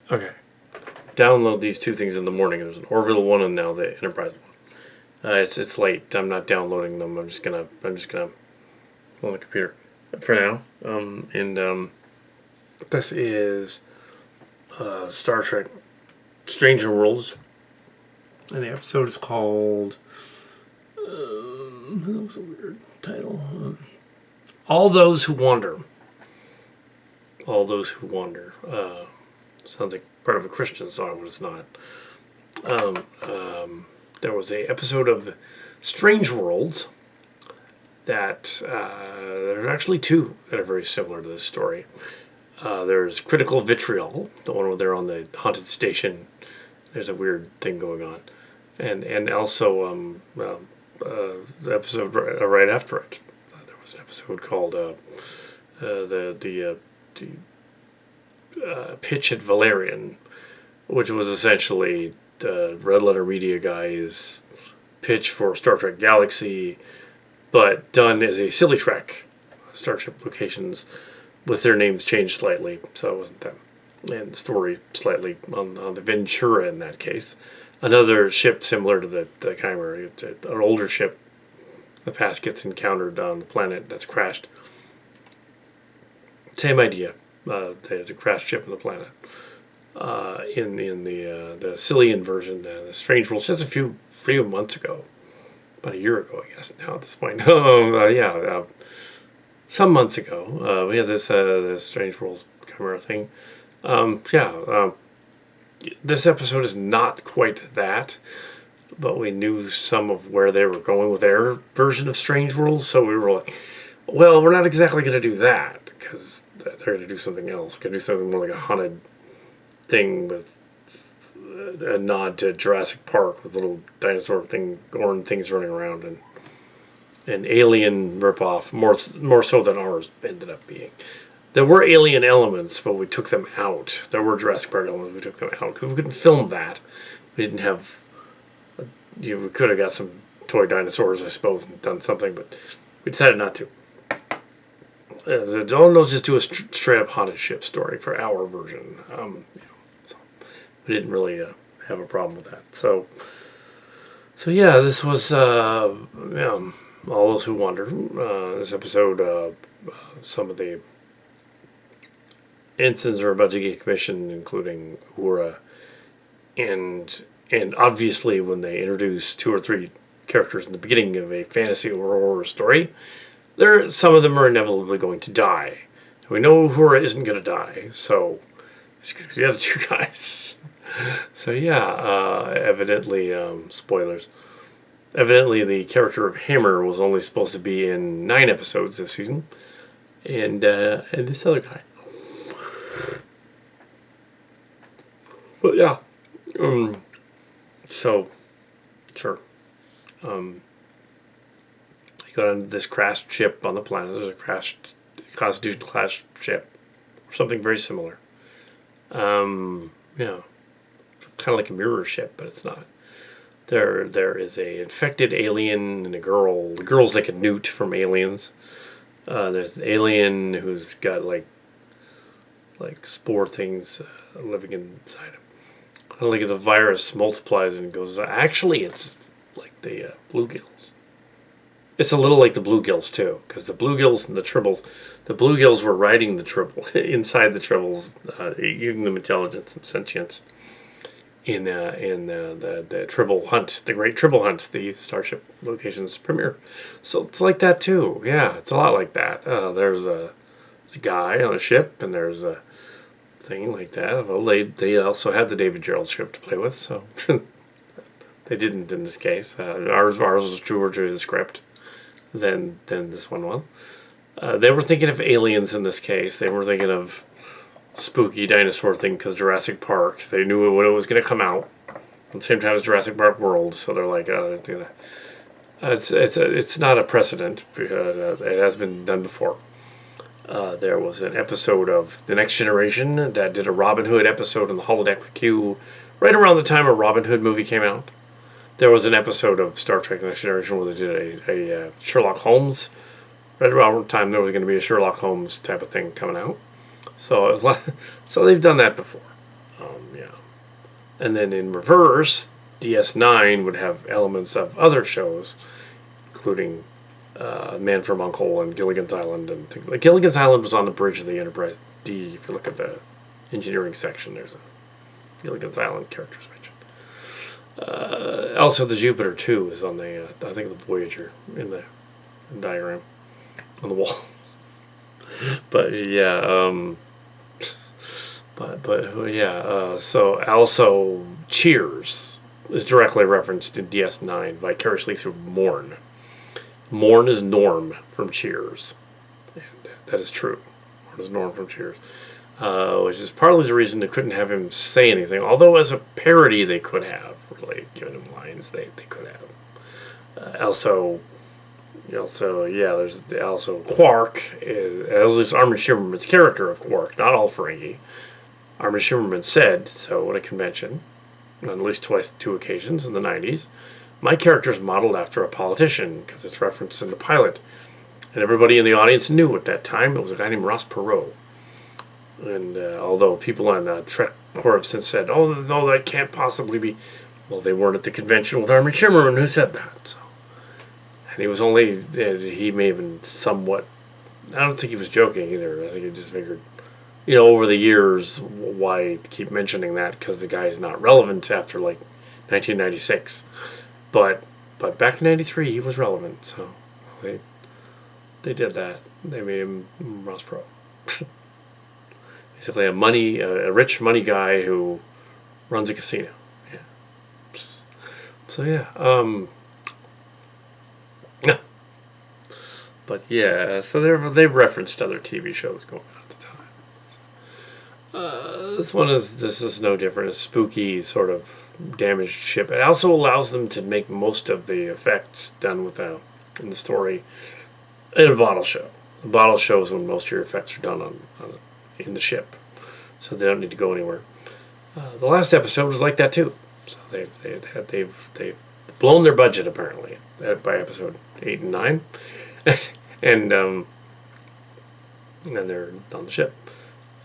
Okay. Download these two things in the morning. There's an Orville one and now the Enterprise one. It's late. I'm not downloading them. I'm just gonna on the computer for now. This is Star Trek Stranger Worlds, and the episode is called. That was a weird title. All Those Who Wander. All Those Who Wander. Sounds like part of a Christian song, but it's not. There was a episode of Strange Worlds that there are actually two that are very similar to this story. There's Critical Vitriol, the one where they're on the haunted station. There's a weird thing going on, and also the episode right after it. There was an episode called the Pitch at Valerian, which was essentially the Red Letter Media guy's pitch for Star Trek Galaxy, but done as a silly Trek. Starship locations with their names changed slightly, so it wasn't them. And story slightly on the Ventura in that case. Another ship similar to the Chimera. It's an older ship. The past gets encountered on the planet that's crashed. Same idea. There's a crashed ship on the planet. In the Cillian version, the Strange Worlds, just a few months ago, about a year ago, I guess now at this point. Some months ago, we had this the Strange Worlds Chimera thing. This episode is not quite that, but we knew some of where they were going with their version of Strange Worlds, so we were like, well, we're not exactly going to do that, because they're going to do something else. They're going to do something more like a haunted thing with a nod to Jurassic Park with little dinosaur Gorn things running around, and an alien ripoff, more so than ours ended up being. There were alien elements, but we took them out. There were Jurassic Park elements, we took them out because we couldn't film that. We didn't have. We could have got some toy dinosaurs, I suppose, and done something, but we decided not to. Let's just do a straight up haunted ship story for our version. So we didn't really have a problem with that. So yeah, this was All Those Who Wander. This episode, some of the ensigns are about to get commissioned, including Uhura, and obviously when they introduce 2 or 3 characters in the beginning of a fantasy or horror story, some of them are inevitably going to die. We know Uhura isn't going to die, so it's going to be the other 2 guys. So yeah, evidently, spoilers. Evidently, the character of Hammer was only supposed to be in 9 episodes this season, and this other guy. But yeah, so sure. He got on this crashed ship on the planet. There's a crashed Constitution class ship, or something very similar. Kind of like a mirror ship, but it's not. There is a infected alien and a girl. The girl's like a newt from Aliens. There's an alien who's got like spore things living inside him. Kind of like the virus multiplies and goes. Actually, it's like the bluegills. It's a little like the bluegills too, because the bluegills and the tribbles, the bluegills were riding the tribble inside the tribbles, giving them intelligence and sentience. In the Tribble Hunt, the Great Tribble Hunt, the Starship Locations premiere. So it's like that too. Yeah, it's a lot like that. There's a guy on a ship, and there's a thing like that. Well, they also had the David Gerald script to play with, so they didn't in this case. Ours was truer to his script than this one was. They were thinking of aliens in this case. They were thinking of spooky dinosaur thing because Jurassic Park. They knew when it was going to come out at the same time as Jurassic Park World, so they're like, oh, do that. It's not a precedent. It has been done before. There was an episode of The Next Generation that did a Robin Hood episode on the holodeck with Q right around the time a Robin Hood movie came out. There was an episode of Star Trek The Next Generation where they did a Sherlock Holmes. Right around the time there was going to be a Sherlock Holmes type of thing coming out. So they've done that before. And then in reverse, DS9 would have elements of other shows, including Man from U.N.C.L.E. and Gilligan's Island. And things. Like Gilligan's Island was on the bridge of the Enterprise D. If you look at the engineering section, there's a Gilligan's Island characters mentioned. Also, the Jupiter 2 is on the, I think, the Voyager in the diagram on the wall. But yeah, so also Cheers is directly referenced in DS9 vicariously through Morn. Morn is Norm from Cheers. And that is true. Morn is Norm from Cheers. Which is partly the reason they couldn't have him say anything. Although as a parody they could have, really, given him lines they could have. Also, there's also Quark, at least Armin Shimmerman's character of Quark, not all Ferengi. Armin Shimmerman said so at a convention, on at least two occasions in the 90s. My character is modeled after a politician, because it's referenced in the pilot. And everybody in the audience knew at that time it was a guy named Ross Perot. And although people on Trek Core have since said, oh, no, that can't possibly be. Well, they weren't at the convention with Armin Shimmerman who said that. So. And he was only, he may have been somewhat, I don't think he was joking either. I think he just figured, over the years, why keep mentioning that? Because the guy's not relevant after, 1996. But back in 93, he was relevant. So they did that. They made him Ross Pro. Basically a rich money guy who runs a casino. Yeah. So yeah. But yeah, so they've referenced other TV shows going on at the time. This is no different. A spooky sort of damaged ship. It also allows them to make most of the effects done without in the story in a bottle show. A bottle show is when most of your effects are done in the ship, so they don't need to go anywhere. The last episode was like that too. So they've blown their budget apparently by episode 8 and 9, and they're on the ship.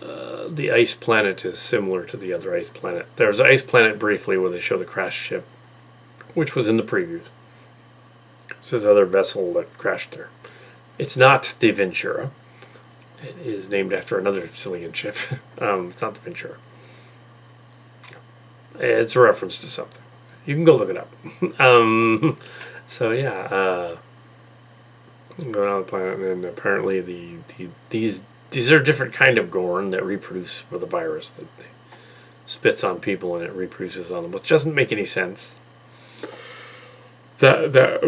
The ice planet is similar to the other ice planet. There's an ice planet briefly where they show the crashed ship, which was in the previews. It's this other vessel that crashed there. It's not the Ventura. It is named after another Sicilian ship. It's not the Ventura. It's a reference to something. You can go look it up. Going on the planet, and apparently these are different kind of Gorn that reproduce for the virus that spits on people and it reproduces on them, which doesn't make any sense. That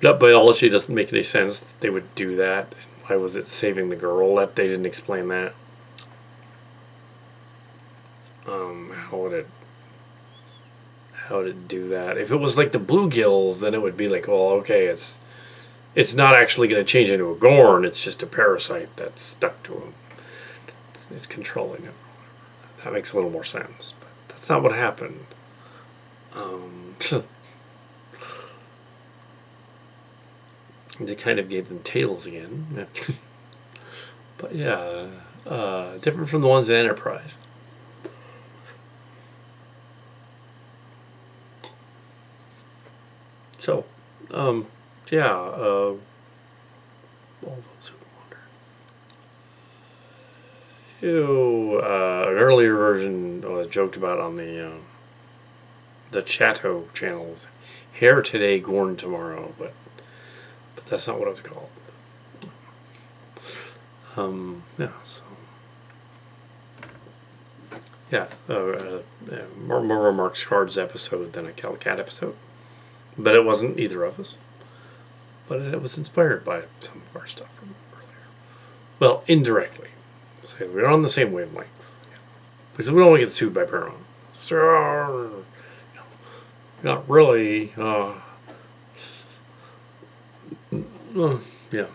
biology doesn't make any sense. They would do that. Why was it saving the girl? That they didn't explain that. How would it do that? If it was like the bluegills, then it would be like, well, okay, it's not actually going to change into a Gorn. It's just a parasite that's stuck to him. It's controlling him. That makes a little more sense, but that's not what happened. They kind of gave them tails again. But yeah, different from the ones in Enterprise. So, all those who wonder. An earlier version joked about on the Chatto channel was Hair Today, Gorn Tomorrow, but that's not what it was called. More Remarks Cards episode than a Calicat episode. But it wasn't either of us. But it was inspired by some of our stuff from earlier. Well, indirectly. So we're on the same wavelength. Because we don't want to get sued by Paramount. So, not really. Yeah.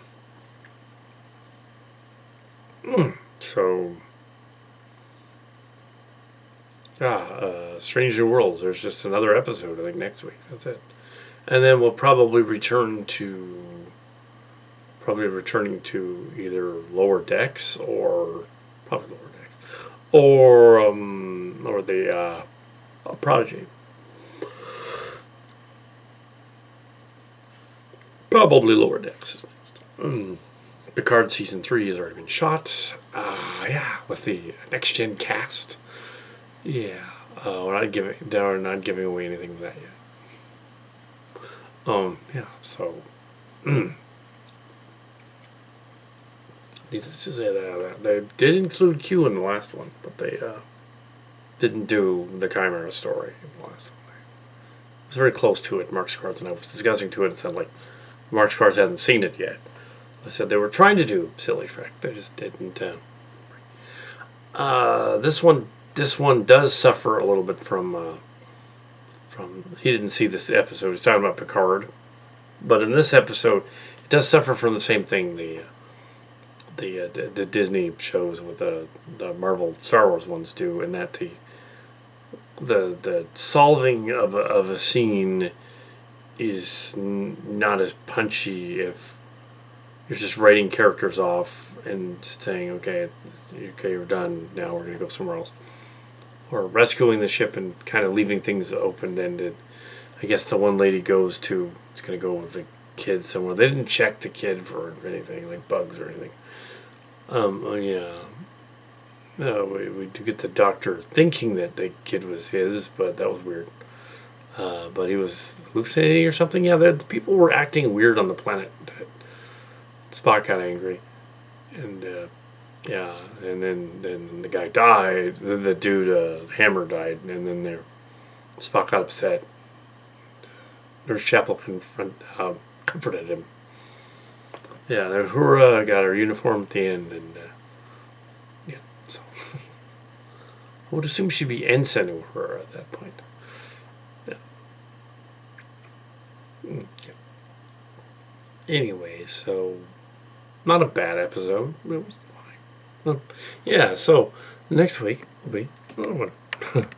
So, Strange New Worlds. There's just another episode, I think, next week. That's it. And then we'll probably returning to either Lower Decks or probably Lower Decks or the Prodigy. Probably Lower Decks is next. Picard season 3 has already been shot. Yeah, with the next gen cast. Yeah, they're not giving away anything with that yet. Yeah. So, needless to say that they did include Q in the last one, but they didn't do the Chimera story in the last one. It was very close to it. Mark Scarts and I was discussing to it. It said like Mark Scarts hasn't seen it yet. I said they were trying to do Silly Shrek. They just didn't. This one does suffer a little bit from. He didn't see this episode. He's talking about Picard, but in this episode, it does suffer from the same thing the Disney shows with the Marvel Star Wars ones do, and that the solving of a scene is not as punchy if you're just writing characters off and saying, okay, you're done. Now we're gonna go somewhere else, or rescuing the ship and kind of leaving things open ended. I guess the one lady it's gonna go with the kid somewhere. They didn't check the kid for anything like bugs or anything. Yeah. We do get the doctor thinking that the kid was his, but that was weird. But he was hallucinating or something. Yeah, the people were acting weird on the planet. Spock got angry, and yeah, and then the guy died. The dude, Hammer, died, and then Spock got upset. Nurse Chapel comforted him. Yeah, Uhura got her uniform at the end, and yeah, so I would assume she'd be ensign Uhura at that point. Yeah. Yeah. Anyway, so not a bad episode. It was fine. Yeah, so next week will be another one.